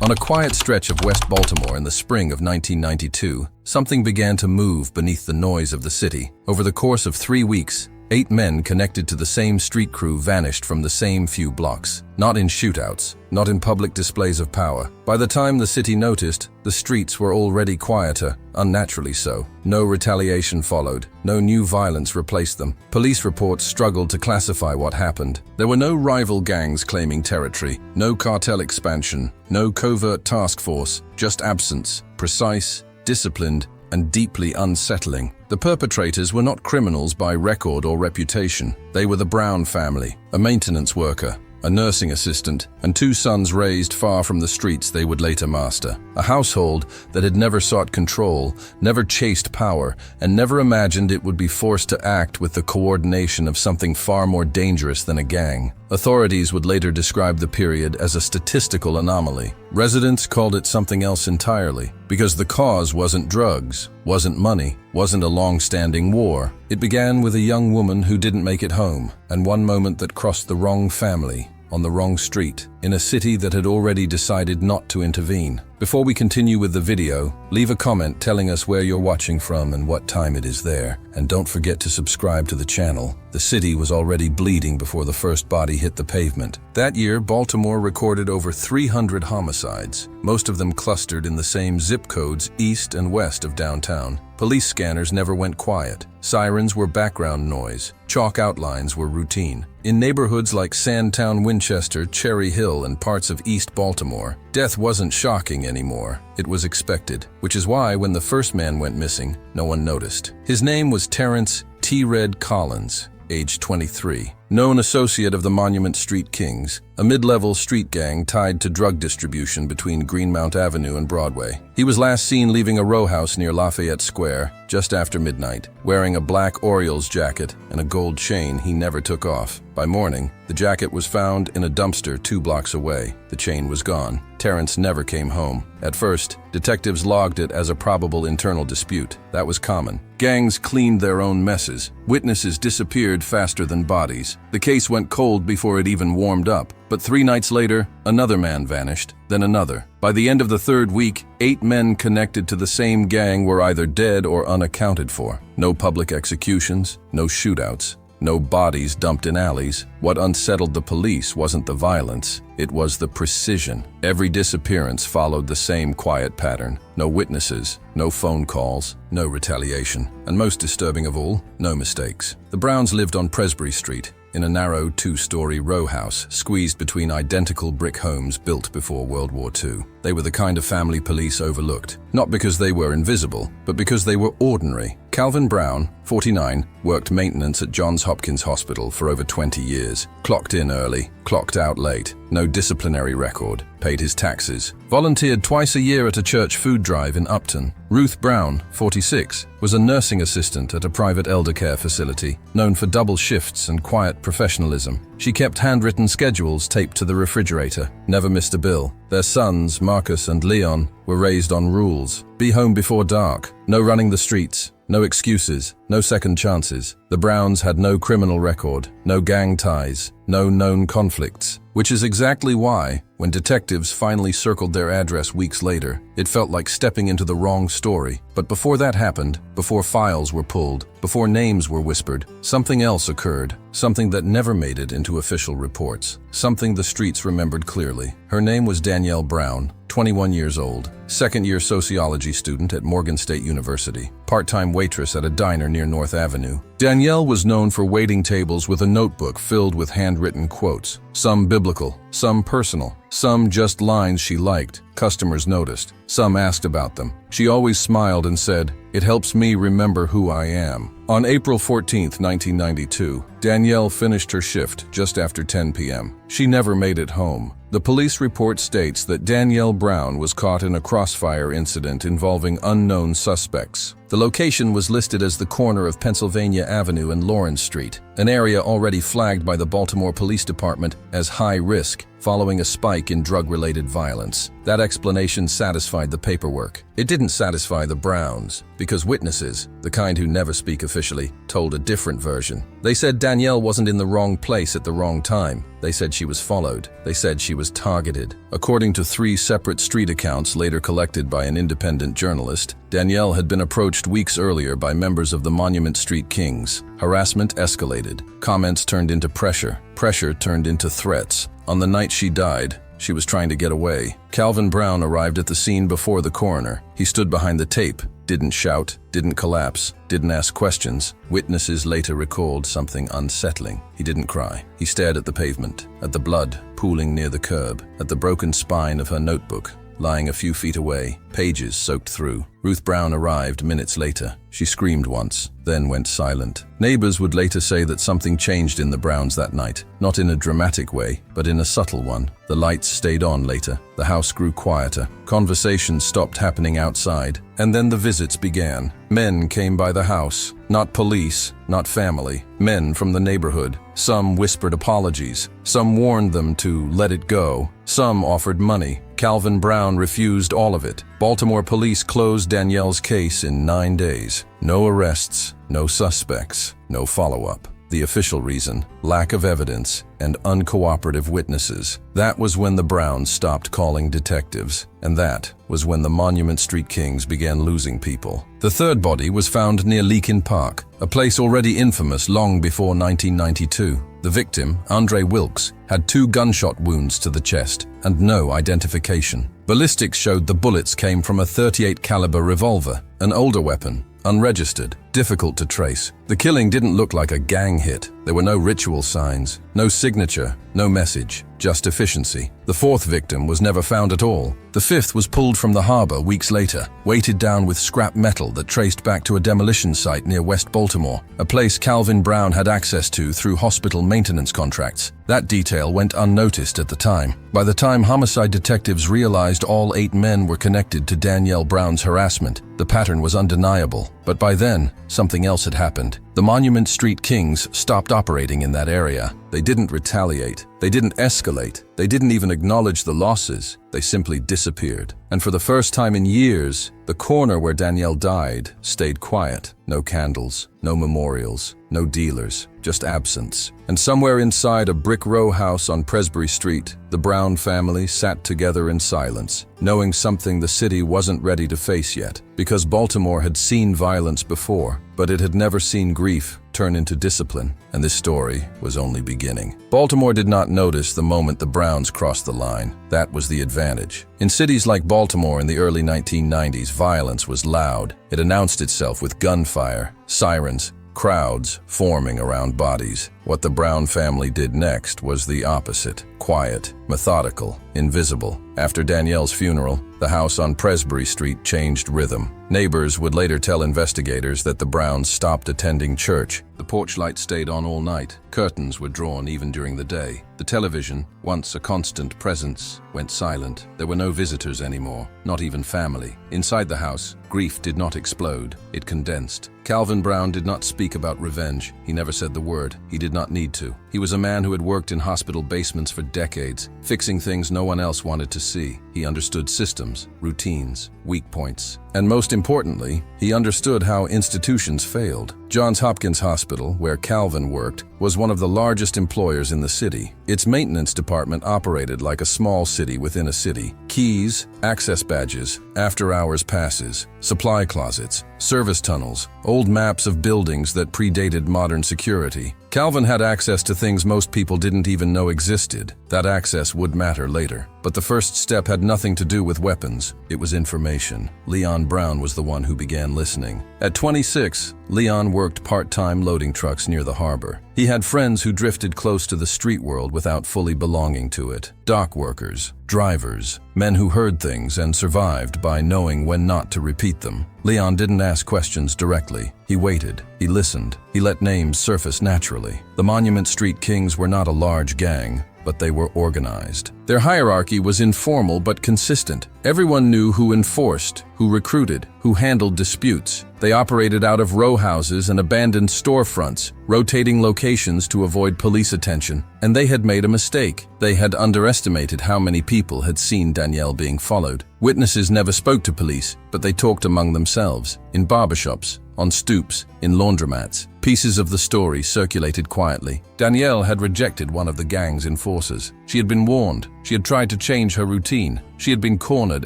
On a quiet stretch of West Baltimore in the spring of 1992, something began to move beneath the noise of the city. Over the course of 3 weeks, 8 men connected to the same street crew vanished from the same few blocks. Not in shootouts, not in public displays of power. By the time the city noticed, the streets were already quieter, unnaturally so. No retaliation followed, no new violence replaced them. Police reports struggled to classify what happened. There were no rival gangs claiming territory, no cartel expansion, no covert task force, just absence, precise, disciplined, and deeply unsettling. The perpetrators were not criminals by record or reputation. They were the Brown family, a maintenance worker, a nursing assistant, and 2 sons raised far from the streets they would later master. A household that had never sought control, never chased power, and never imagined it would be forced to act with the coordination of something far more dangerous than a gang. Authorities would later describe the period as a statistical anomaly. Residents called it something else entirely, because the cause wasn't drugs, wasn't money, wasn't a long-standing war. It began with a young woman who didn't make it home, and one moment that crossed the wrong family, on the wrong street, in a city that had already decided not to intervene. Before we continue with the video, leave a comment telling us where you're watching from and what time it is there. And don't forget to subscribe to the channel. The city was already bleeding before the first body hit the pavement. That year, Baltimore recorded over 300 homicides, most of them clustered in the same zip codes east and west of downtown. Police scanners never went quiet. Sirens were background noise. Chalk outlines were routine. In neighborhoods like Sandtown, Winchester, Cherry Hill, and parts of East Baltimore, death wasn't shocking anymore. It was expected, which is why when the first man went missing, no one noticed. His name was Terrence T. Red Collins, age 23, known associate of the Monument Street Kings, a mid-level street gang tied to drug distribution between Greenmount Avenue and Broadway. He was last seen leaving a row house near Lafayette Square just after midnight, wearing a black Orioles jacket and a gold chain he never took off. By morning, the jacket was found in a dumpster 2 blocks away. The chain was gone. Terrence never came home. At first, detectives logged it as a probable internal dispute. That was common. Gangs cleaned their own messes. Witnesses disappeared faster than bodies. The case went cold before it even warmed up. But 3 nights later, another man vanished, then another. By the end of the 3rd week, 8 men connected to the same gang were either dead or unaccounted for. No public executions, no shootouts, no bodies dumped in alleys. What unsettled the police wasn't the violence, it was the precision. Every disappearance followed the same quiet pattern. No witnesses, no phone calls, no retaliation. And most disturbing of all, no mistakes. The Browns lived on Presbury Street, in a narrow 2-story row house squeezed between identical brick homes built before World War II. They were the kind of family police overlooked, not because they were invisible, but because they were ordinary. Calvin Brown, 49, worked maintenance at Johns Hopkins Hospital for over 20 years. Clocked in early, clocked out late, no disciplinary record, paid his taxes. Volunteered twice a year at a church food drive in Upton. Ruth Brown, 46, was a nursing assistant at a private elder care facility, known for double shifts and quiet professionalism. She kept handwritten schedules taped to the refrigerator, never missed a bill. Their sons, Marcus and Leon, were raised on rules. Be home before dark, no running the streets, no excuses, no second chances. The Browns had no criminal record, no gang ties, no known conflicts, which is exactly why, when detectives finally circled their address weeks later, it felt like stepping into the wrong story. But before that happened, before files were pulled, before names were whispered, something else occurred, something that never made it into official reports, something the streets remembered clearly. Her name was Danielle Brown, 21 years old, second-year sociology student at Morgan State University, part-time waitress at a diner near North Avenue. Danielle was known for waiting tables with a notebook filled with handwritten quotes, some biblical, some personal, some just lines she liked. Customers noticed. Some asked about them. She always smiled and said, "It helps me remember who I am." On April 14, 1992, Danielle finished her shift just after 10 p.m. She never made it home. The police report states that Danielle Brown was caught in a crossfire incident involving unknown suspects. The location was listed as the corner of Pennsylvania Avenue and Lawrence Street, an area already flagged by the Baltimore Police Department as high risk following a spike in drug-related violence. That explanation satisfied the paperwork. It didn't satisfy the Browns, because witnesses, the kind who never speak officially, told a different version. They said Danielle wasn't in the wrong place at the wrong time. They said she was followed. They said she was targeted. According to 3 separate street accounts later collected by an independent journalist, Danielle had been approached weeks earlier by members of the Monument Street Kings. Harassment escalated. Comments turned into pressure. Pressure turned into threats. On the night she died, she was trying to get away. Calvin Brown arrived at the scene before the coroner. He stood behind the tape, didn't shout, didn't collapse, didn't ask questions. Witnesses later recalled something unsettling. He didn't cry. He stared at the pavement, at the blood pooling near the curb, at the broken spine of her notebook, lying a few feet away, pages soaked through. Ruth Brown arrived minutes later. She screamed once, then went silent. Neighbors would later say that something changed in the Browns that night, not in a dramatic way, but in a subtle one. The lights stayed on later. The house grew quieter. Conversations stopped happening outside, and then the visits began. Men came by the house, not police, not family. Men from the neighborhood. Some whispered apologies. Some warned them to let it go. Some offered money. Calvin Brown refused all of it. Baltimore police closed Danielle's case in 9 days. No arrests, no suspects, no follow-up. The official reason: lack of evidence and uncooperative witnesses. That was when the Browns stopped calling detectives, and that was when the Monument Street Kings began losing people. The third body was found near Leakin Park, a place already infamous long before 1992. The victim, Andre Wilkes, had 2 gunshot wounds to the chest and no identification. Ballistics showed the bullets came from a .38 caliber revolver, an older weapon, unregistered, difficult to trace. The killing didn't look like a gang hit. There were no ritual signs, no signature, no message, just efficiency. The 4th victim was never found at all. The 5th was pulled from the harbor weeks later, weighted down with scrap metal that traced back to a demolition site near West Baltimore, a place Calvin Brown had access to through hospital maintenance contracts. That detail went unnoticed at the time. By the time homicide detectives realized all 8 men were connected to Danielle Brown's harassment, the pattern was undeniable. But by then, something else had happened. The Monument Street Kings stopped operating in that area. They didn't retaliate. They didn't escalate. They didn't even acknowledge the losses. They simply disappeared. And for the first time in years, the corner where Danielle died stayed quiet. No candles, no memorials, no dealers, just absence. And somewhere inside a brick row house on Presbury Street, the Brown family sat together in silence, knowing something the city wasn't ready to face yet. Because Baltimore had seen violence before, but it had never seen grief turn into discipline, and this story was only beginning. Baltimore did not notice the moment the Browns crossed the line. That was the advantage. In cities like Baltimore in the early 1990s, violence was loud. It announced itself with gunfire, sirens, crowds forming around bodies. What the Brown family did next was the opposite: quiet, methodical, invisible. After Danielle's funeral, the house on Presbury Street changed rhythm. Neighbors would later tell investigators that the Browns stopped attending church. The porch light stayed on all night. Curtains were drawn even during the day. The television, once a constant presence, went silent. There were no visitors anymore, not even family. Inside the house, grief did not explode. It condensed. Calvin Brown did not speak about revenge. He never said the word. He did not need to. He was a man who had worked in hospital basements for decades, fixing things no one else wanted to see. He understood systems, routines, weak points, and most importantly, he understood how institutions failed. Johns Hopkins Hospital, where Calvin worked, was one of the largest employers in the city. Its maintenance department operated like a small city within a city. Keys, access badges, after-hours passes, supply closets, service tunnels, old maps of buildings that predated modern security. Calvin had access to things most people didn't even know existed. That access would matter later. But the first step had nothing to do with weapons. It was information. Leon Brown was the one who began listening. At 26, Leon worked part-time loading trucks near the harbor. He had friends who drifted close to the street world without fully belonging to it. Dock workers, drivers, men who heard things and survived by knowing when not to repeat them. Leon didn't ask questions directly. He waited. He listened. He let names surface naturally. The Monument Street Kings were not a large gang. but they were organized. Their hierarchy was informal but consistent. Everyone knew who enforced, who recruited, who handled disputes. They operated out of row houses and abandoned storefronts, rotating locations to avoid police attention. And they had made a mistake. They had underestimated how many people had seen Danielle being followed. Witnesses never spoke to police, but they talked among themselves, in barbershops, on stoops, in laundromats. Pieces of the story circulated quietly. Danielle had rejected one of the gang's enforcers. She had been warned. She had tried to change her routine. She had been cornered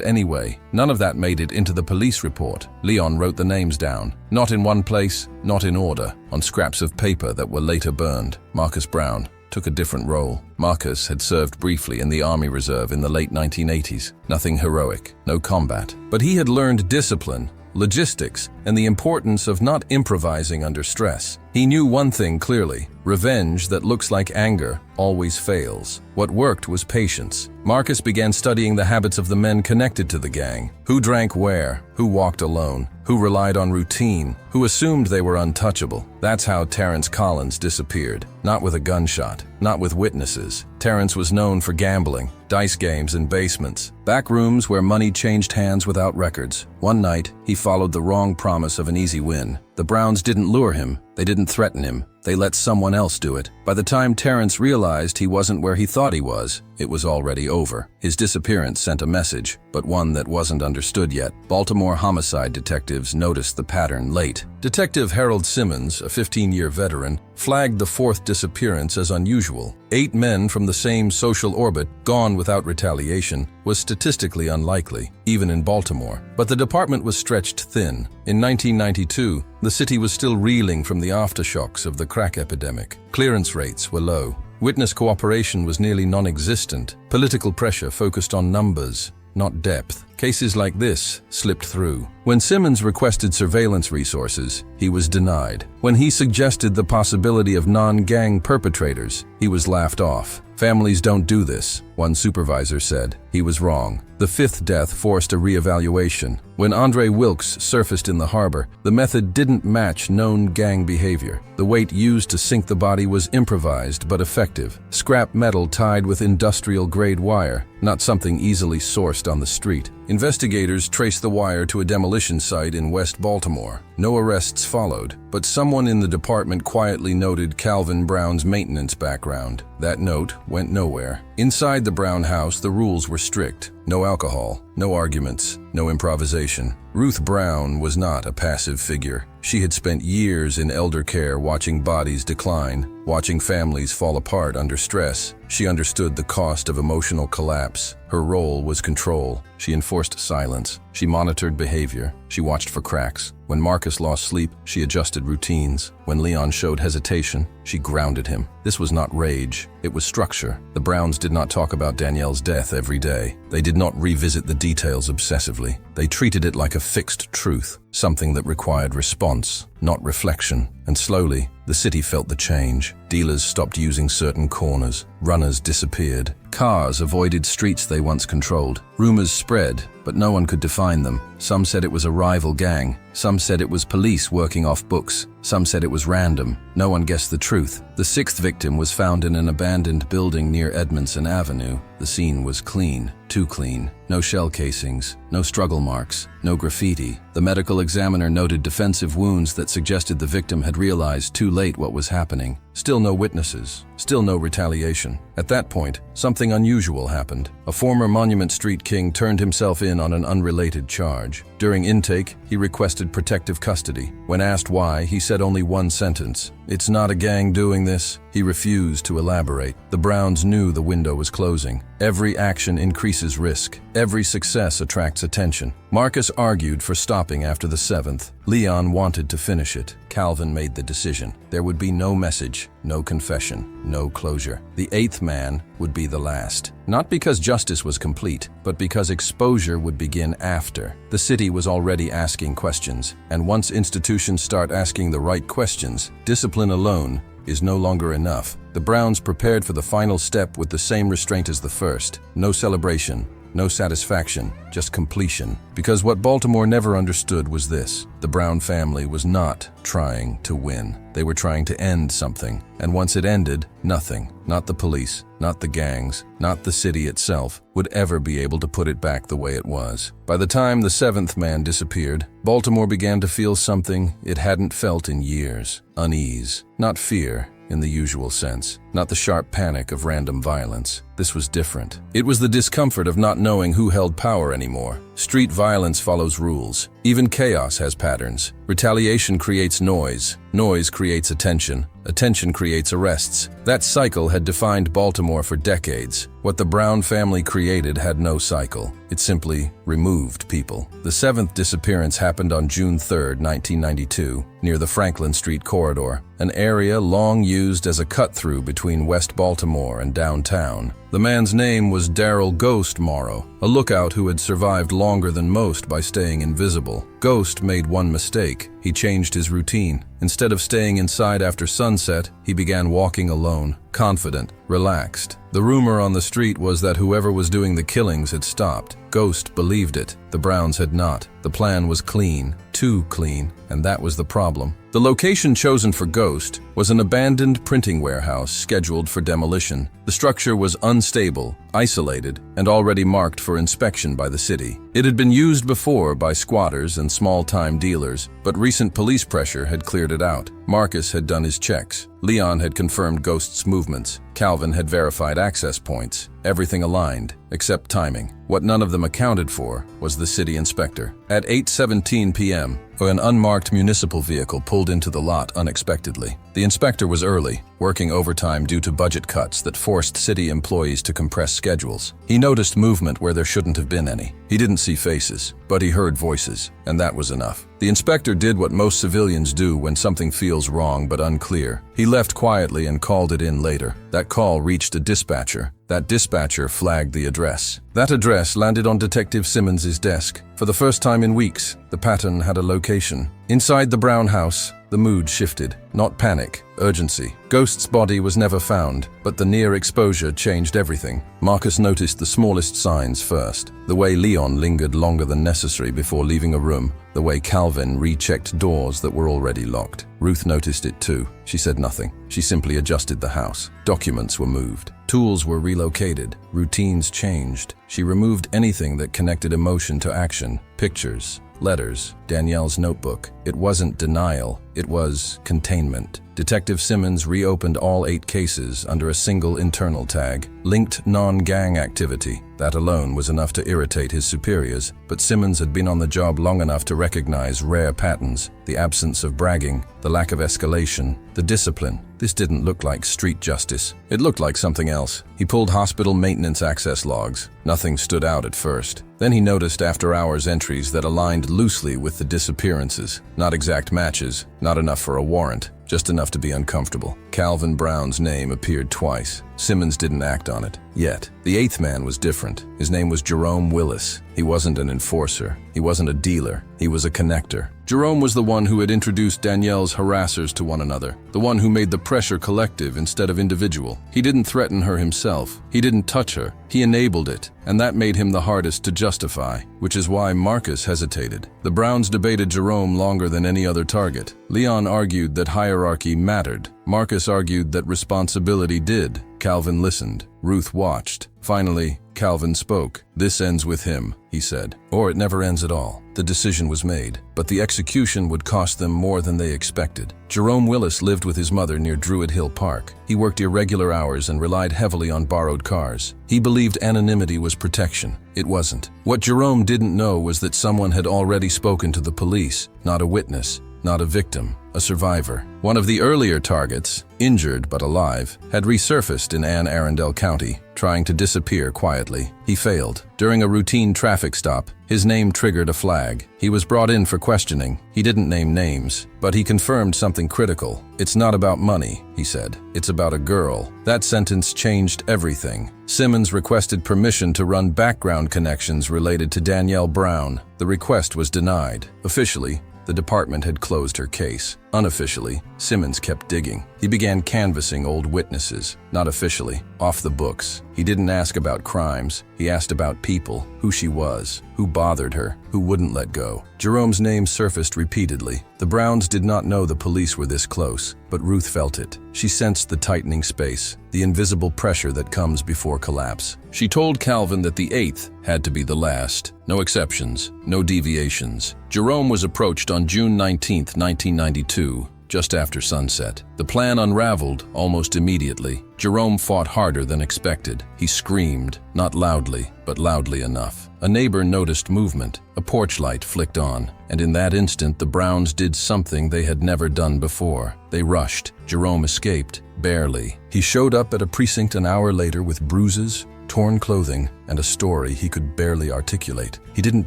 anyway. None of that made it into the police report. Leon wrote the names down. Not in one place, not in order, on scraps of paper that were later burned. Marcus Brown took a different role. Marcus had served briefly in the Army Reserve in the late 1980s. Nothing heroic, no combat. But he had learned discipline, logistics, and the importance of not improvising under stress. He knew one thing clearly: revenge that looks like anger always fails. What worked was patience. Marcus began studying the habits of the men connected to the gang. Who drank where, who walked alone, who relied on routine, who assumed they were untouchable. That's how Terrence Collins disappeared. Not with a gunshot, not with witnesses. Terrence was known for gambling, dice games in basements, back rooms where money changed hands without records. One night, he followed the wrong promise of an easy win. The Browns didn't lure him. They didn't threaten him. They let someone else do it. By the time Terrence realized he wasn't where he thought he was, it was already over. His disappearance sent a message, but one that wasn't understood yet. Baltimore homicide detectives noticed the pattern late. Detective Harold Simmons, a 15-year veteran, flagged the fourth disappearance as unusual. 8 men from the same social orbit, gone without retaliation, was statistically unlikely, even in Baltimore. But the department was stretched thin. In 1992, the city was still reeling from the aftershocks of the crack epidemic. Clearance rates were low. Witness cooperation was nearly non-existent. Political pressure focused on numbers, not depth. Cases like this slipped through. When Simmons requested surveillance resources, he was denied. When he suggested the possibility of non-gang perpetrators, he was laughed off. Families don't do this, one supervisor said. He was wrong. The 5th death forced a reevaluation. When Andre Wilkes surfaced in the harbor, the method didn't match known gang behavior. The weight used to sink the body was improvised but effective. Scrap metal tied with industrial-grade wire, not something easily sourced on the street. Investigators traced the wire to a demolition site in West Baltimore. No arrests followed, but someone in the department quietly noted Calvin Brown's maintenance background. That note went nowhere. Inside the Brown house, the rules were strict. No alcohol, no arguments, no improvisation. Ruth Brown was not a passive figure. She had spent years in elder care watching bodies decline, watching families fall apart under stress. She understood the cost of emotional collapse. Her role was control. She enforced silence. She monitored behavior. She watched for cracks. When Marcus lost sleep, she adjusted routines. When Leon showed hesitation, she grounded him. This was not rage. It was structure. The Browns did not talk about Danielle's death every day. They did not revisit the details obsessively. They treated it like a fixed truth, something that required response, not reflection. And slowly, the city felt the change. Dealers stopped using certain corners. Runners disappeared. Cars avoided streets they once controlled. Rumors spread, but no one could define them. Some said it was a rival gang. Some said it was police working off books. Some said it was random. No one guessed the truth. The 6th victim was found in an abandoned building near Edmondson Avenue. The scene was clean, too clean. No shell casings, no struggle marks, no graffiti. The medical examiner noted defensive wounds that suggested the victim had realized too late what was happening. Still no witnesses, still no retaliation. At that point, something unusual happened. A former Monument Street king turned himself in on an unrelated charge. During intake, he requested protective custody. When asked why, he said only one sentence: "It's not a gang doing this." He refused to elaborate. The Browns knew the window was closing. Every action increases risk. Every success attracts attention. Marcus argued for stopping after the 7th. Leon wanted to finish it. Calvin made the decision. There would be no message, no confession, no closure. The 8th man would be the last. Not because justice was complete, but because exposure would begin after. The city was already asking questions, and once institutions start asking the right questions, discipline alone is no longer enough. The Browns prepared for the final step with the same restraint as the first. No celebration, no satisfaction, just completion. Because what Baltimore never understood was this: the Brown family was not trying to win. They were trying to end something. And once it ended, nothing, not the police, not the gangs, not the city itself, would ever be able to put it back the way it was. By the time the seventh man disappeared, Baltimore began to feel something it hadn't felt in years. Unease, not fear in the usual sense, not the sharp panic of random violence. This was different. It was the discomfort of not knowing who held power anymore. Street violence follows rules. Even chaos has patterns. Retaliation creates noise. Noise creates attention. Attention creates arrests. That cycle had defined Baltimore for decades. What the Brown family created had no cycle. It simply removed people. The seventh disappearance happened on June 3, 1992, near the Franklin Street corridor, an area long used as a cut-through between West Baltimore and downtown. The man's name was Darryl "Ghost" Morrow, a lookout who had survived longer than most by staying invisible. Ghost made one mistake. He changed his routine. Instead of staying inside after sunset, he began walking alone, confident, relaxed. The rumor on the street was that whoever was doing the killings had stopped. Ghost believed it. The Browns had not. The plan was clean, too clean, and that was the problem. The location chosen for Ghost was an abandoned printing warehouse scheduled for demolition. The structure was unstable, isolated, and already marked for inspection by the city. It had been used before by squatters and small-time dealers, but recent police pressure had cleared it out. Marcus had done his checks. Leon had confirmed Ghost's movements. Calvin had verified access points. Everything aligned, except timing. What none of them accounted for was the city inspector. At 8:17 p.m., an unmarked municipal vehicle pulled into the lot unexpectedly. The inspector was early, working overtime due to budget cuts that forced city employees to compress schedules. He noticed movement where there shouldn't have been any. He didn't see faces, but he heard voices, and that was enough. The inspector did what most civilians do when something feels wrong but unclear. He left quietly and called it in later. That call reached a dispatcher. That dispatcher flagged the address. That address landed on Detective Simmons's desk. For the first time in weeks, the pattern had a location. Inside the Brown house, the mood shifted. Not panic, urgency. Ghost's body was never found, but the near exposure changed everything. Marcus noticed the smallest signs first. The way Leon lingered longer than necessary before leaving a room. The way Calvin rechecked doors that were already locked. Ruth noticed it too. She said nothing. She simply adjusted the house. Documents were moved. Tools were relocated. Routines changed. She removed anything that connected emotion to action. Pictures, letters, Danielle's notebook. It wasn't denial. It was containment. Detective Simmons reopened all 8 cases under a single internal tag, linked non-gang activity. That alone was enough to irritate his superiors, but Simmons had been on the job long enough to recognize rare patterns, the absence of bragging, the lack of escalation, the discipline. This didn't look like street justice. It looked like something else. He pulled hospital maintenance access logs. Nothing stood out at first. Then he noticed after-hours entries that aligned loosely with the disappearances. Not exact matches, not enough for a warrant, just enough to be uncomfortable. Calvin Brown's name appeared twice. Simmons didn't act on it, yet. The 8th man was different. His name was Jerome Willis. He wasn't an enforcer. He wasn't a dealer. He was a connector. Jerome was the one who had introduced Danielle's harassers to one another, the one who made the pressure collective instead of individual. He didn't threaten her himself. He didn't touch her. He enabled it, and that made him the hardest to justify, which is why Marcus hesitated. The Browns debated Jerome longer than any other target. Leon argued that hierarchy mattered. Marcus argued that responsibility did. Calvin listened. Ruth watched. Finally, Calvin spoke. "This ends with him," he said. "Or it never ends at all." The decision was made, but the execution would cost them more than they expected. Jerome Willis lived with his mother near Druid Hill Park. He worked irregular hours and relied heavily on borrowed cars. He believed anonymity was protection. It wasn't. What Jerome didn't know was that someone had already spoken to the police, not a witness, not a victim, a survivor. One of the earlier targets, injured but alive, had resurfaced in Anne Arundel County, trying to disappear quietly. He failed. During a routine traffic stop, his name triggered a flag. He was brought in for questioning. He didn't name names, but he confirmed something critical. "It's not about money," he said. "It's about a girl." That sentence changed everything. Simmons requested permission to run background connections related to Danielle Brown. The request was denied. Officially, the department had closed her case. Unofficially, Simmons kept digging. He began canvassing old witnesses. Not officially, off the books. He didn't ask about crimes. He asked about people, who she was, who bothered her, who wouldn't let go. Jerome's name surfaced repeatedly. The Browns did not know the police were this close, but Ruth felt it. She sensed the tightening space, the invisible pressure that comes before collapse. She told Calvin that the 8th had to be the last. No exceptions, no deviations. Jerome was approached on June 19, 1992. Just after sunset. The plan unraveled almost immediately. Jerome fought harder than expected. He screamed, not loudly, but loudly enough. A neighbor noticed movement. A porch light flicked on, and in that instant the Browns did something they had never done before. They rushed. Jerome escaped, barely. He showed up at a precinct an hour later with bruises, torn clothing, and a story he could barely articulate. He didn't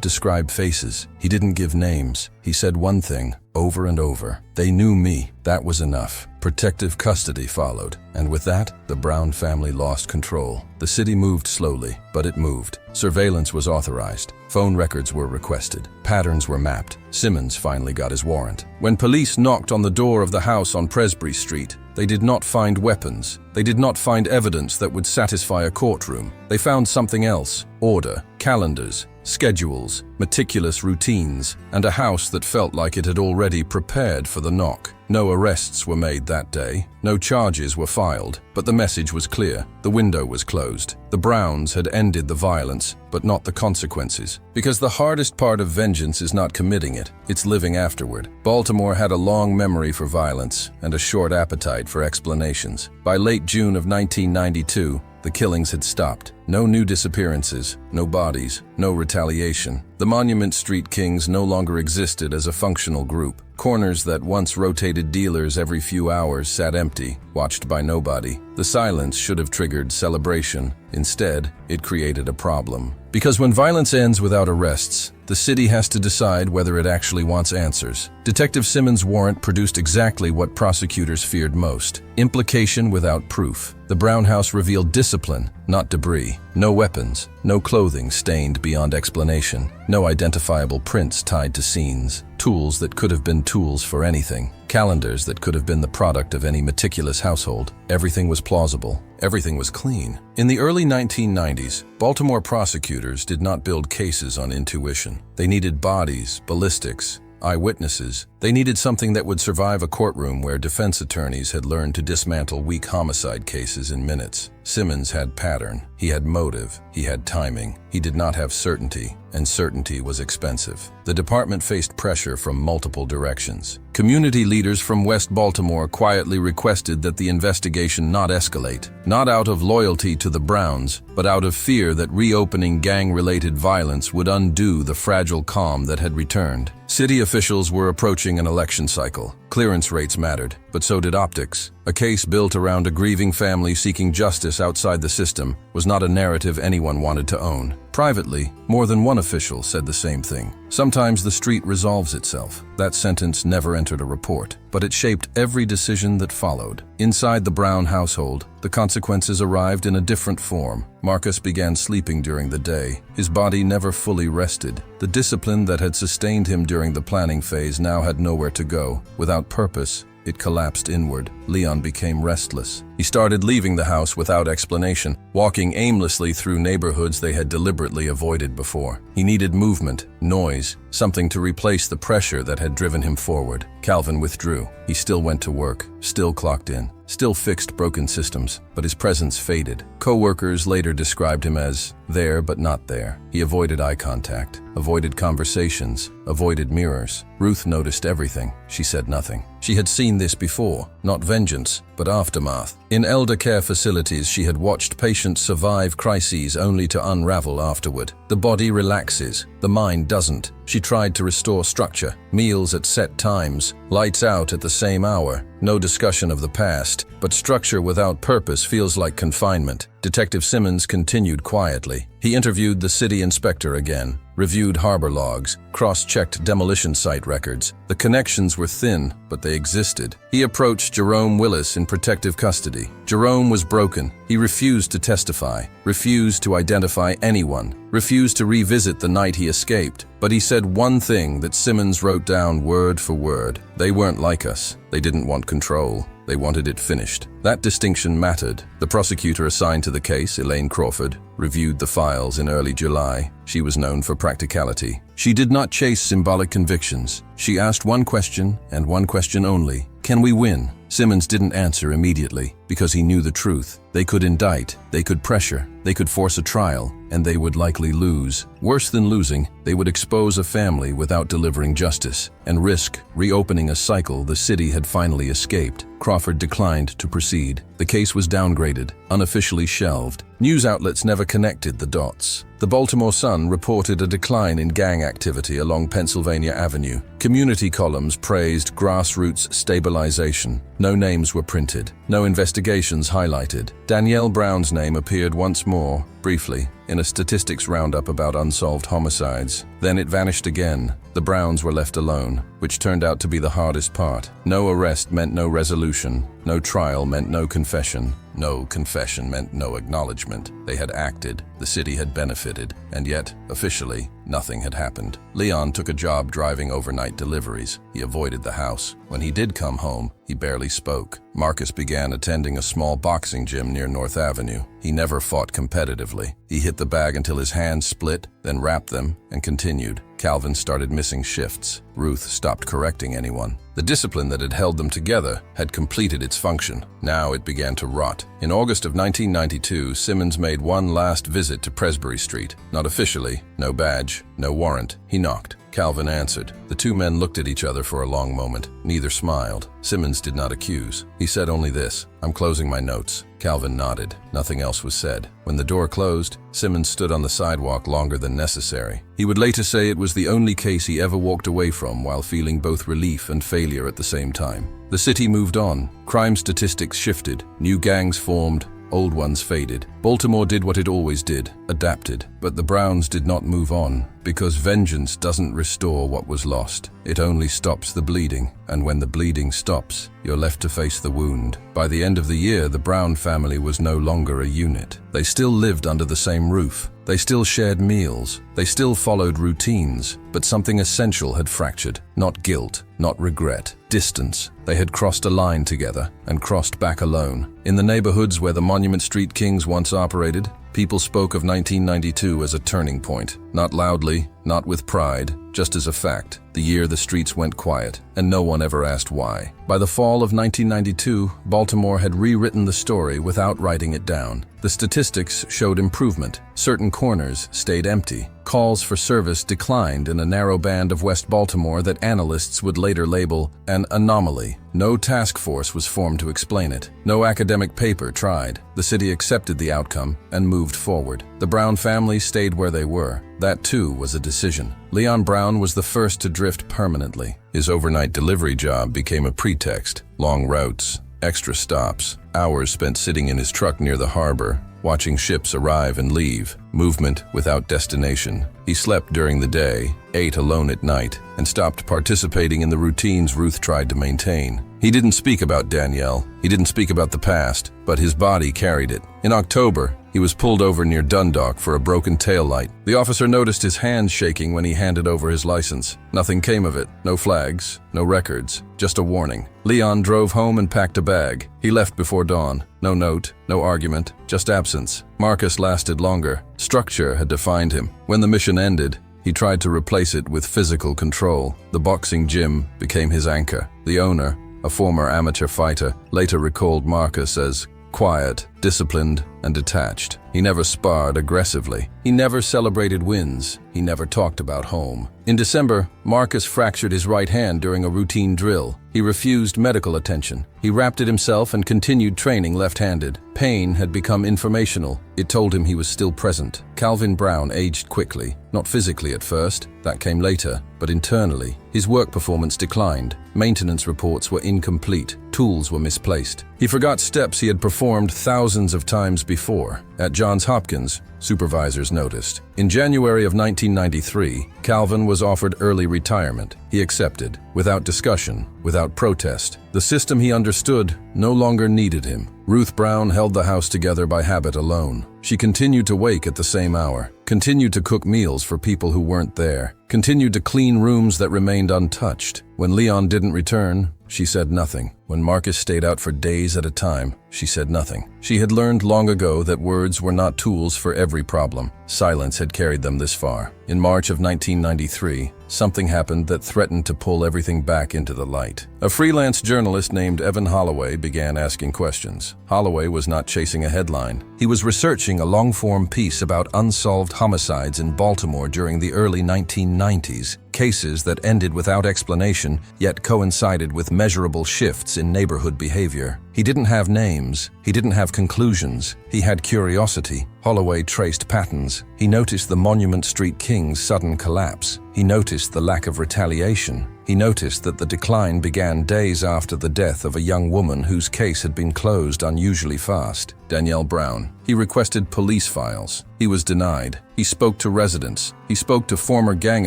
describe faces. He didn't give names. He said one thing, over and over. They knew me. That was enough. Protective custody followed, and with that, the Brown family lost control. The city moved slowly, but it moved. Surveillance was authorized. Phone records were requested. Patterns were mapped. Simmons finally got his warrant. When police knocked on the door of the house on Presbury Street, they did not find weapons. They did not find evidence that would satisfy a courtroom. They found something else: order, calendars, schedules, meticulous routines, and a house that felt like it had already prepared for the knock. No arrests were made that day. No charges were filed, but the message was clear. The window was closed. The Browns had ended the violence, but not the consequences. Because the hardest part of vengeance is not committing it, it's living afterward. Baltimore had a long memory for violence and a short appetite for explanations. By late June of 1992, the killings had stopped. No new disappearances, no bodies, no retaliation. The Monument Street Kings no longer existed as a functional group. Corners that once rotated dealers every few hours sat empty, watched by nobody. The silence should have triggered celebration. Instead, it created a problem. Because when violence ends without arrests, the city has to decide whether it actually wants answers. Detective Simmons' warrant produced exactly what prosecutors feared most: implication without proof. The Brown house revealed discipline, not debris. No weapons, no clothing stained beyond explanation, no identifiable prints tied to scenes, tools that could have been tools for anything, calendars that could have been the product of any meticulous household. Everything was plausible. Everything was clean. In the early 1990s, Baltimore prosecutors did not build cases on intuition. They needed bodies, ballistics, eyewitnesses. They needed something that would survive a courtroom where defense attorneys had learned to dismantle weak homicide cases in minutes. Simmons had pattern. He had motive. He had timing. He did not have certainty, and certainty was expensive. The department faced pressure from multiple directions. Community leaders from West Baltimore quietly requested that the investigation not escalate, not out of loyalty to the Browns, but out of fear that reopening gang-related violence would undo the fragile calm that had returned. City officials were approaching an election cycle. Clearance rates mattered, but so did optics. A case built around a grieving family seeking justice outside the system was not a narrative anyone wanted to own. Privately, more than one official said the same thing. Sometimes the street resolves itself. That sentence never entered a report, but it shaped every decision that followed. Inside the Brown household, the consequences arrived in a different form. Marcus began sleeping during the day. His body never fully rested. The discipline that had sustained him during the planning phase now had nowhere to go. Without purpose, it collapsed inward. Leon became restless. He started leaving the house without explanation, walking aimlessly through neighborhoods they had deliberately avoided before. He needed movement, noise, something to replace the pressure that had driven him forward. Calvin withdrew. He still went to work, still clocked in, still fixed broken systems, but his presence faded. Co-workers later described him as there but not there. He avoided eye contact, avoided conversations, avoided mirrors. Ruth noticed everything. She said nothing. She had seen this before, not vengeance, but aftermath. In elder care facilities, she had watched patients survive crises only to unravel afterward. The body relaxes, the mind doesn't. She tried to restore structure, meals at set times, lights out at the same hour. No discussion of the past, but structure without purpose feels like confinement. Detective Simmons continued quietly. He interviewed the city inspector again, reviewed harbor logs, cross-checked demolition site records. The connections were thin, but they existed. He approached Jerome Willis in protective custody. Jerome was broken. He refused to testify, refused to identify anyone, refused to revisit the night he escaped. But he said one thing that Simmons wrote down word for word. They weren't like us. They didn't want control. They wanted it finished. That distinction mattered. The prosecutor assigned to the case, Elaine Crawford, reviewed the files in early July. She was known for practicality. She did not chase symbolic convictions. She asked one question, and one question only. Can we win? Simmons didn't answer immediately, because he knew the truth. They could indict, they could pressure, they could force a trial, and they would likely lose. Worse than losing, they would expose a family without delivering justice, and risk reopening a cycle the city had finally escaped. Crawford declined to proceed. The case was downgraded, unofficially shelved. News outlets never connected the dots. The Baltimore Sun reported a decline in gang activity along Pennsylvania Avenue. Community columns praised grassroots stabilization. No names were printed. No investigations highlighted. Danielle Brown's name appeared once more, briefly, in a statistics roundup about unsolved homicides. Then it vanished again. The Browns were left alone, which turned out to be the hardest part. No arrest meant no resolution. No trial meant no confession. No confession meant no acknowledgement. They had acted, the city had benefited, and yet, officially, nothing had happened. Leon took a job driving overnight deliveries. He avoided the house. When he did come home, he barely spoke. Marcus began attending a small boxing gym near North Avenue. He never fought competitively. He hit the bag until his hands split, then wrapped them, and continued. Calvin started missing shifts. Ruth stopped correcting anyone. The discipline that had held them together had completed its function. Now it began to rot. In August of 1992, Simmons made one last visit to Presbury Street. Not officially, no badge, no warrant. He knocked. Calvin answered. The two men looked at each other for a long moment. Neither smiled. Simmons did not accuse. He said only this: "I'm closing my notes." Calvin nodded. Nothing else was said. When the door closed, Simmons stood on the sidewalk longer than necessary. He would later say it was the only case he ever walked away from while feeling both relief and failure at the same time. The city moved on. Crime statistics shifted. New gangs formed. Old ones faded. Baltimore did what it always did, adapted. But the Browns did not move on, because vengeance doesn't restore what was lost. It only stops the bleeding, and when the bleeding stops, you're left to face the wound. By the end of the year, the Brown family was no longer a unit. They still lived under the same roof. They still shared meals. They still followed routines. But something essential had fractured. Not guilt, not regret. Distance. They had crossed a line together and crossed back alone. In the neighborhoods where the Monument Street Kings once operated, people spoke of 1992 as a turning point. Not loudly, not with pride, just as a fact. The year the streets went quiet, and no one ever asked why. By the fall of 1992, Baltimore had rewritten the story without writing it down. The statistics showed improvement. Certain corners stayed empty. Calls for service declined in a narrow band of West Baltimore that analysts would later label an anomaly. No task force was formed to explain it. No academic paper tried. The city accepted the outcome and moved forward. The Brown family stayed where they were. That too was a decision. Leon Brown was the first to drift permanently. His overnight delivery job became a pretext. Long routes, extra stops, hours spent sitting in his truck near the harbor, watching ships arrive and leave, movement without destination. He slept during the day, ate alone at night, and stopped participating in the routines Ruth tried to maintain. He didn't speak about Danielle. He didn't speak about the past, but his body carried it. In October, he was pulled over near Dundalk for a broken taillight. The officer noticed his hands shaking when he handed over his license. Nothing came of it. No flags, no records, just a warning. Leon drove home and packed a bag. He left before dawn. No note, no argument, just absence. Marcus lasted longer. Structure had defined him. When the mission ended, he tried to replace it with physical control. The boxing gym became his anchor. The owner, a former amateur fighter, later recalled Marcus as quiet, disciplined, and detached. He never sparred aggressively. He never celebrated wins. He never talked about home. In December, Marcus fractured his right hand during a routine drill. He refused medical attention. He wrapped it himself and continued training left-handed. Pain had become informational. It told him he was still present. Calvin Brown aged quickly, not physically at first, that came later, but internally. His work performance declined. Maintenance reports were incomplete. Tools were misplaced. He forgot steps he had performed thousands of times before. At Johns Hopkins, supervisors noticed. In January of 1993, Calvin was offered early retirement. He accepted, without discussion, without protest. The system he understood no longer needed him. Ruth Brown held the house together by habit alone. She continued to wake at the same hour, continued to cook meals for people who weren't there, continued to clean rooms that remained untouched. When Leon didn't return, she said nothing. When Marcus stayed out for days at a time, she said nothing. She had learned long ago that words were not tools for every problem. Silence had carried them this far. In March of 1993, something happened that threatened to pull everything back into the light. A freelance journalist named Evan Holloway began asking questions. Holloway was not chasing a headline. He was researching a long-form piece about unsolved homicides in Baltimore during the early 1990s, cases that ended without explanation, yet coincided with measurable shifts in neighborhood behavior. He didn't have names. He didn't have conclusions. He had curiosity. Holloway traced patterns. He noticed the Monument Street King's sudden collapse. He noticed the lack of retaliation. He noticed that the decline began days after the death of a young woman whose case had been closed unusually fast, Danielle Brown. He requested police files. He was denied. He spoke to residents. He spoke to former gang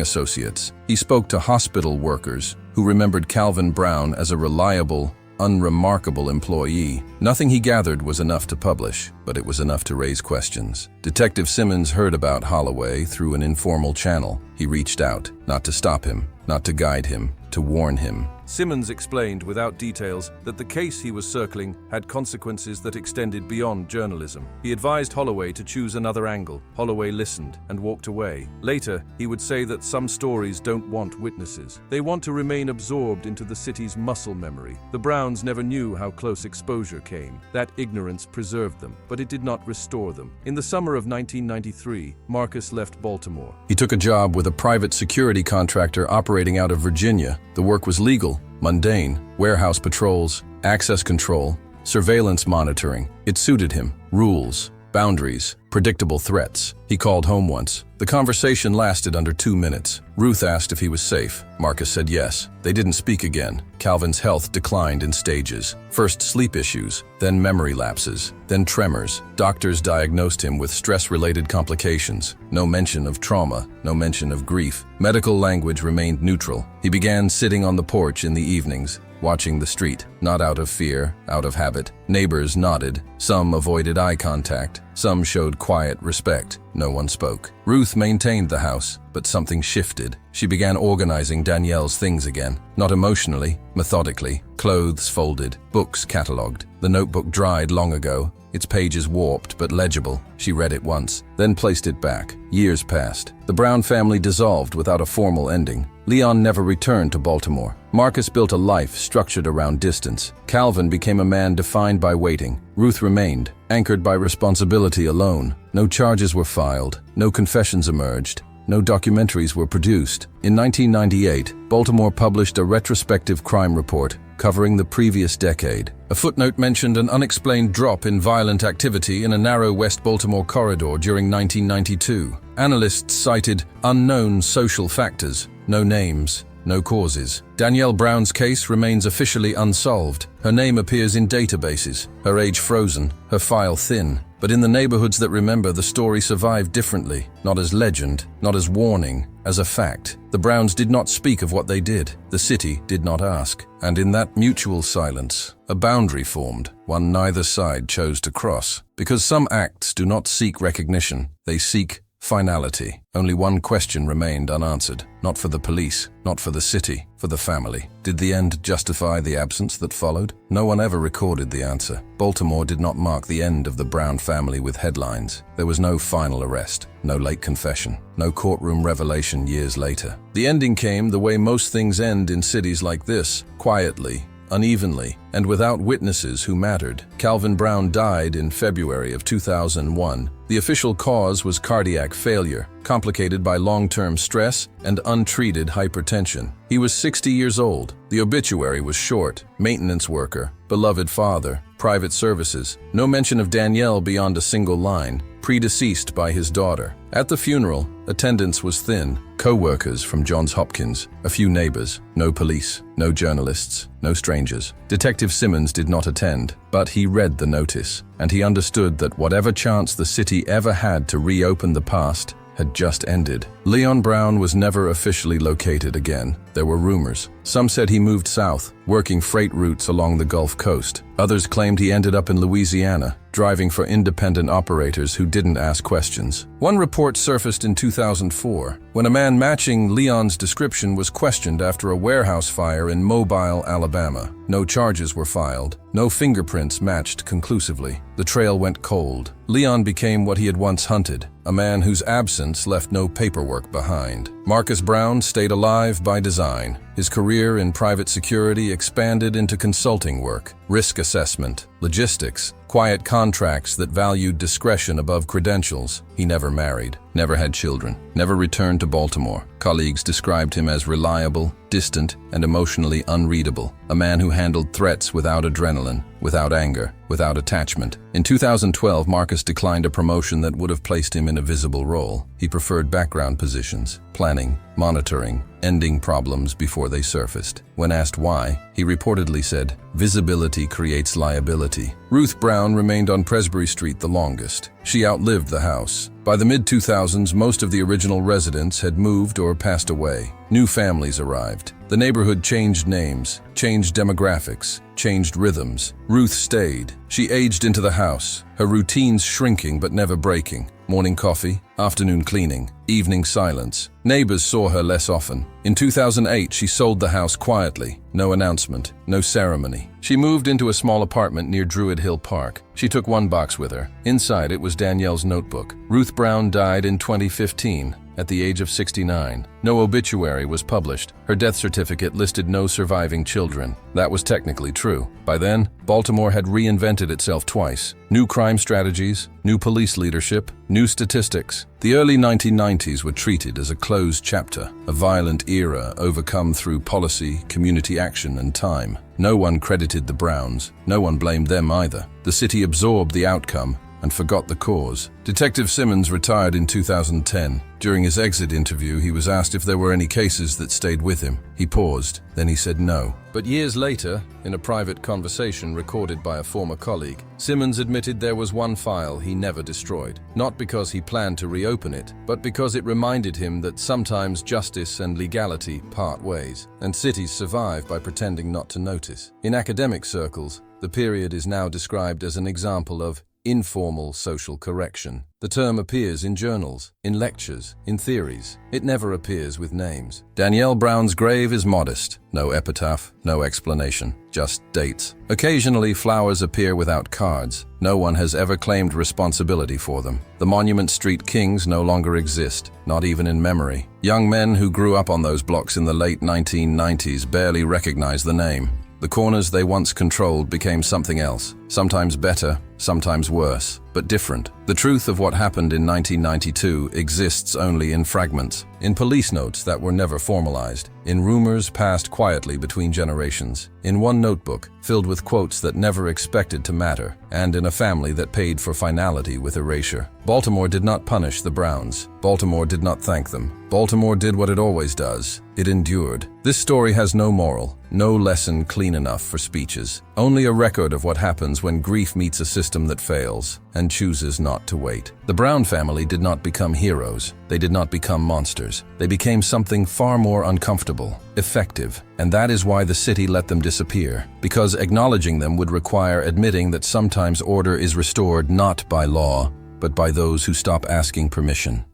associates. He spoke to hospital workers who remembered Calvin Brown as a reliable, unremarkable employee. Nothing he gathered was enough to publish, but it was enough to raise questions. Detective Simmons heard about Holloway through an informal channel. He reached out, not to stop him, not to guide him, to warn him. Simmons explained without details that the case he was circling had consequences that extended beyond journalism. He advised Holloway to choose another angle. Holloway listened and walked away. Later, he would say that some stories don't want witnesses. They want to remain absorbed into the city's muscle memory. The Browns never knew how close exposure came. That ignorance preserved them, but it did not restore them. In the summer of 1993, Marcus left Baltimore. He took a job with a private security contractor operating out of Virginia. The work was legal, mundane: warehouse patrols, access control, surveillance monitoring. It suited him. Rules, boundaries, predictable threats. He called home once. The conversation lasted under 2 minutes. Ruth asked if he was safe. Marcus said yes. They didn't speak again. Calvin's health declined in stages. First sleep issues, then memory lapses, then tremors. Doctors diagnosed him with stress-related complications. No mention of trauma, no mention of grief. Medical language remained neutral. He began sitting on the porch in the evenings, watching the street, not out of fear, out of habit. Neighbors nodded. Some avoided eye contact. Some showed quiet respect. No one spoke. Ruth maintained the house, but something shifted. She began organizing Danielle's things again. Not emotionally, methodically. Clothes folded, books catalogued. The notebook dried long ago, its pages warped but legible. She read it once, then placed it back. Years passed. The Brown family dissolved without a formal ending. Leon never returned to Baltimore. Marcus built a life structured around distance. Calvin became a man defined by waiting. Ruth remained, anchored by responsibility alone. No charges were filed. No confessions emerged. No documentaries were produced. In 1998, Baltimore published a retrospective crime report covering the previous decade. A footnote mentioned an unexplained drop in violent activity in a narrow West Baltimore corridor during 1992. Analysts cited unknown social factors, no names, no causes. Danielle Brown's case remains officially unsolved. Her name appears in databases, her age frozen, her file thin. But in the neighborhoods that remember, the story survived differently, not as legend, not as warning, as a fact. The Browns did not speak of what they did. The city did not ask. And in that mutual silence, a boundary formed, one neither side chose to cross. Because some acts do not seek recognition, they seek finality. Only one question remained unanswered. Not for the police, not for the city, for the family. Did the end justify the absence that followed? No one ever recorded the answer. Baltimore did not mark the end of the Brown family with headlines. There was no final arrest, no late confession, no courtroom revelation years later. The ending came the way most things end in cities like this, quietly, unevenly, and without witnesses who mattered. Calvin Brown died in February of 2001. The official cause was cardiac failure, complicated by long-term stress and untreated hypertension. He was 60 years old. The obituary was short: maintenance worker, beloved father, private services. No mention of Danielle beyond a single line: predeceased by his daughter. At the funeral, attendance was thin. Co-workers from Johns Hopkins, a few neighbors, no police, no journalists, no strangers. Detective Simmons did not attend, but he read the notice, and he understood that whatever chance the city ever had to reopen the past had just ended. Leon Brown was never officially located again. There were rumors. Some said he moved south, working freight routes along the Gulf Coast. Others claimed he ended up in Louisiana, driving for independent operators who didn't ask questions. One report surfaced in 2004, when a man matching Leon's description was questioned after a warehouse fire in Mobile, Alabama. No charges were filed. No fingerprints matched conclusively. The trail went cold. Leon became what he had once hunted, a man whose absence left no paperwork behind. Marcus Brown stayed alive by design. His career in private security expanded into consulting work, risk assessment, logistics, quiet contracts that valued discretion above credentials. He never married, never had children, never returned to Baltimore. Colleagues described him as reliable, distant, and emotionally unreadable, a man who handled threats without adrenaline, without anger, without attachment. In 2012, Marcus declined a promotion that would have placed him in a visible role. He preferred background positions, planning, monitoring, ending problems before they surfaced. When asked why, he reportedly said, "Visibility creates liability." Ruth Brown remained on Presbury Street the longest. She outlived the house. By the mid-2000s, most of the original residents had moved or passed away. New families arrived. The neighborhood changed names, changed demographics, changed rhythms. Ruth stayed. She aged into the house, her routines shrinking but never breaking. Morning coffee, afternoon cleaning, evening silence. Neighbors saw her less often. In 2008, she sold the house quietly. No announcement, no ceremony. She moved into a small apartment near Druid Hill Park. She took one box with her. Inside it was Danielle's notebook. Ruth Brown died in 2015. At the age of 69. No obituary was published. Her death certificate listed no surviving children. That was technically true. By then, Baltimore had reinvented itself twice. New crime strategies, new police leadership, new statistics. The early 1990s were treated as a closed chapter, a violent era overcome through policy, community action, and time. No one credited the Browns. No one blamed them either. The city absorbed the outcome and forgot the cause. Detective Simmons retired in 2010. During his exit interview, he was asked if there were any cases that stayed with him. He paused, then he said no. But years later, in a private conversation recorded by a former colleague, Simmons admitted there was one file he never destroyed. Not because he planned to reopen it, but because it reminded him that sometimes justice and legality part ways, and cities survive by pretending not to notice. In academic circles, the period is now described as an example of informal social correction. The term appears in journals, in lectures, in theories. It never appears with names. Danielle Brown's grave is modest. No epitaph, no explanation, just dates. Occasionally, flowers appear without cards. No one has ever claimed responsibility for them. The Monument Street Kings no longer exist, not even in memory. Young men who grew up on those blocks in the late 1990s barely recognize the name. The corners they once controlled became something else, sometimes better, sometimes worse, but different. The truth of what happened in 1992 exists only in fragments, in police notes that were never formalized, in rumors passed quietly between generations, in one notebook filled with quotes that never expected to matter, and in a family that paid for finality with erasure. Baltimore did not punish the Browns. Baltimore did not thank them. Baltimore did what it always does. It endured. This story has no moral, no lesson clean enough for speeches, only a record of what happens when grief meets a system that fails and chooses not to wait. The Brown family did not become heroes. They did not become monsters. They became something far more uncomfortable, effective, and that is why the city let them disappear, because acknowledging them would require admitting that sometimes order is restored not by law, but by those who stop asking permission.